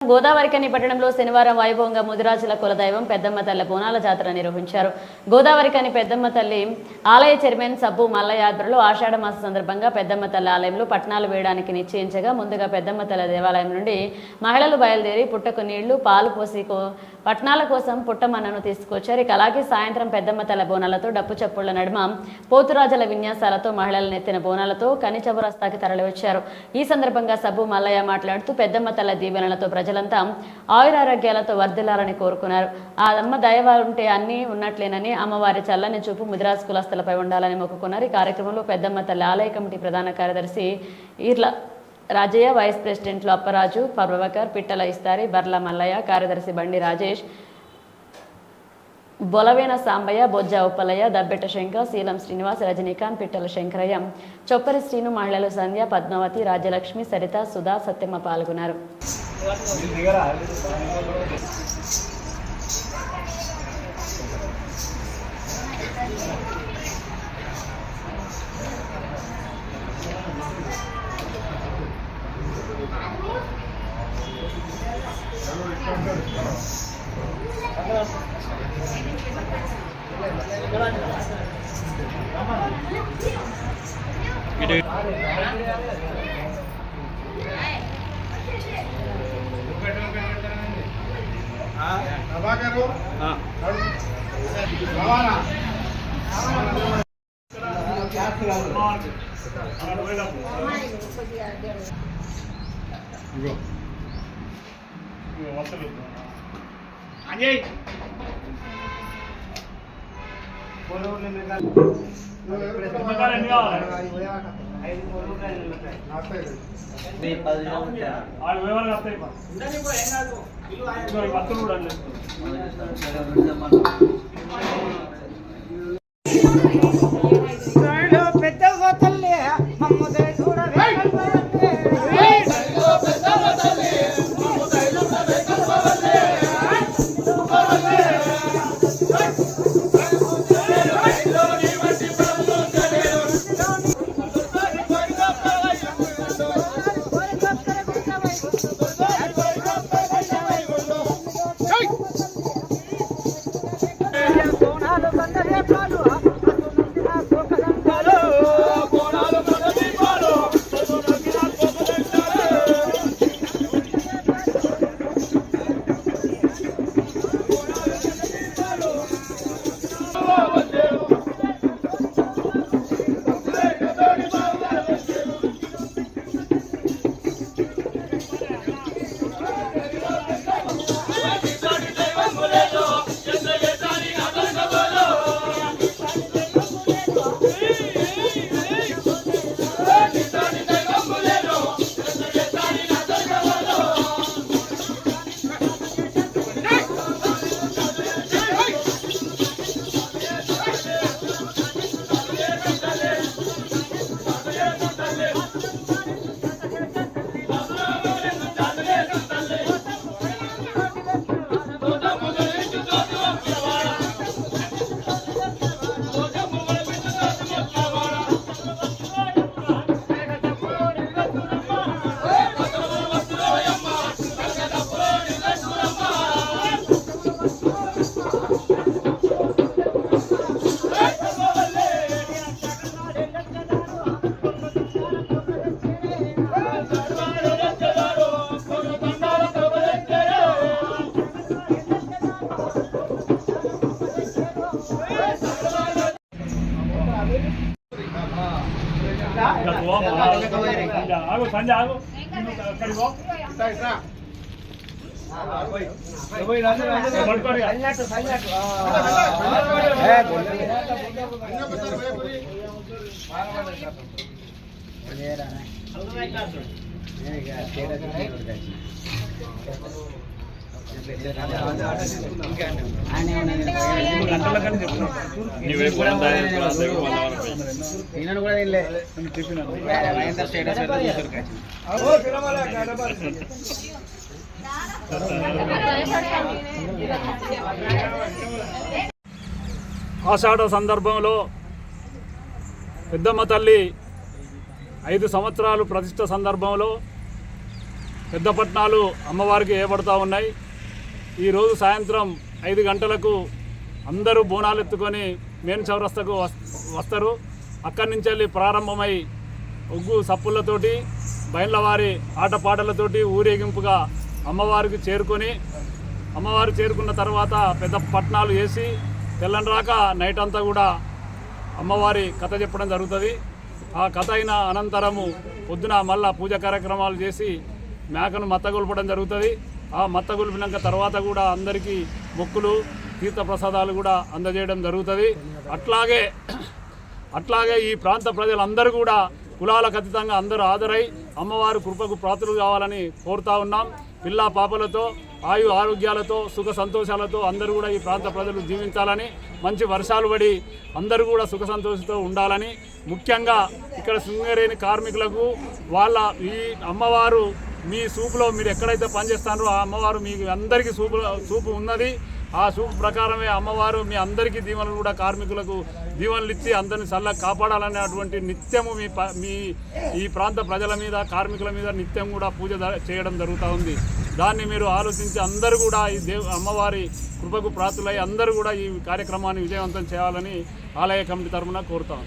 గోదావరికని పట్టణంలో శనివారం వైభవంగా ముదిరాజుల కులదైవం పెద్దమ్మ తల్లి బోనాల జాతర నిర్వహించారు. గోదావరికని పెద్దమ్మ తల్లి ఆలయ చైర్మన్ సబ్బు మల్లయ్య ఆధ్వర్యంలో ఆషాఢ మాస సందర్భంగా పెద్దమ్మ తల్లి ఆలయంలో పట్నాలు వేయడానికి నిశ్చయించగా ముందుగా పెద్దమ్మ తల్లి దేవాలయం నుండి మహిళలు బయలుదేరి పుట్టకు నీళ్లు పాలు పోసి పట్నాల కోసం పుట్టమన్నను తీసుకొచ్చారు. ఇక అలాగే సాయంత్రం పెద్దమ్మ తల్లి బోనాలతో డప్పు చప్పుళ్ల నడుమ పోతురాజుల విన్యాసాలతో మహిళలు నెత్తిన బోనాలతో కని చౌరస్తాకి తరలివచ్చారు. ఈ సందర్భంగా సబ్బు మల్లయ్య మాట్లాడుతూ పెద్దమ్మ తల్లి దీవెనలతో ప్రజలంతా ఆయురారోగ్యాలతో వర్ధిల్లాలని కోరుకున్నారు. ఆ అమ్మ దయ ఉంటే అన్నీ ఉన్నట్లేనని, అమ్మవారి చల్లని చూపు ముదిరాజు కులస్తులపై ఉండాలని మొక్కుకున్నారు. ఈ కార్యక్రమంలో పెద్దమ్మ తల్లి ఆలయ కమిటీ ప్రధాన కార్యదర్శి ఈర్ల రాజయ్య, వైస్ ప్రెసిడెంట్లు అప్పరాజు, పర్వకర్, పిట్టల ఇస్తారి, బర్ల మల్లయ్య, కార్యదర్శి బండి రాజేష్, బొలవేన సాంబయ్య, బొజ్జ ఉప్పలయ్య, దబ్బెట్ట శంకర్, శీలం శ్రీనివాస్, రజనీకాంత్, పిట్టల శంకరయ్య, చొప్పరి శ్రీను, మహిళలు సంధ్య, పద్మావతి, రాజ్యలక్ష్మి, సరిత, సుధా, సత్యమ్మ పాల్గొన్నారు. ఆషాఢ సందర్భంలో పెద్దమ్మ తల్లి 5 సంవత్సరాలు ప్రతిష్ఠ సందర్భంలో పెద్ద పట్నాలు అమ్మవారికి వేయబడుతూ ఉన్నాయి. ఈరోజు సాయంత్రం 5 గంటలకు అందరూ బోనాలు ఎత్తుకొని మెయిన్ చౌరస్తకు వస్తారు. అక్కడి నుంచి వెళ్ళి ప్రారంభమై ఒగ్గు సప్పులతోటి బయళ్ళవారి ఆటపాటలతోటి ఊరేగింపుగా అమ్మవారికి చేరుకొని అమ్మవారు చేరుకున్న తర్వాత పెద్ద పట్నాలు వేసి తెల్లని రాక నైట్ అంతా కూడా అమ్మవారి కథ చెప్పడం జరుగుతుంది. ఆ కథ అయిన అనంతరము పొద్దున మళ్ళా పూజ కార్యక్రమాలు చేసి మేకను మత్తగొల్పడం జరుగుతుంది. ఆ మత్తగొల్పినాక తర్వాత కూడా అందరికీ మొక్కులు తీర్థప్రసాదాలు కూడా అందజేయడం జరుగుతుంది. అట్లాగే ఈ ప్రాంత ప్రజలందరూ కూడా కులాలకు అతీతంగా అందరూ హాజరై అమ్మవారి కృపకు పాత్రలు కావాలని కోరుతా ఉన్నాం. పిల్ల పాపలతో ఆరోగ్యాలతో సుఖ సంతోషాలతో అందరూ కూడా ఈ ప్రాంత ప్రజలు జీవించాలని, మంచి వర్షాలు పడి అందరూ కూడా సుఖ సంతోషంతో ఉండాలని, ముఖ్యంగా ఇక్కడ శృంగేరేని కార్మికులకు వాళ్ళ ఈ అమ్మవారు మీ సూపులో మీరు ఎక్కడైతే పనిచేస్తారో ఆ అమ్మవారు మీ అందరికీ సూపు ఉన్నది. ఆ సూపు ప్రకారమే అమ్మవారు మీ అందరికీ దీవెనలు కూడా కార్మికులకు దీవెనలు ఇచ్చి అందరిని చల్లగా కాపాడాలనేటువంటి నిత్యము మీ ఈ ప్రాంత ప్రజల మీద కార్మికుల మీద నిత్యం కూడా పూజ చేయడం జరుగుతూ ఉంది. దాన్ని మీరు ఆలోచించి అందరూ కూడా ఈ అమ్మవారి కృపకు ప్రాతులై అందరూ కూడా ఈ కార్యక్రమాన్ని విజయవంతం చేయాలని ఆలయ కమిటీ తరఫున కోరుతాం.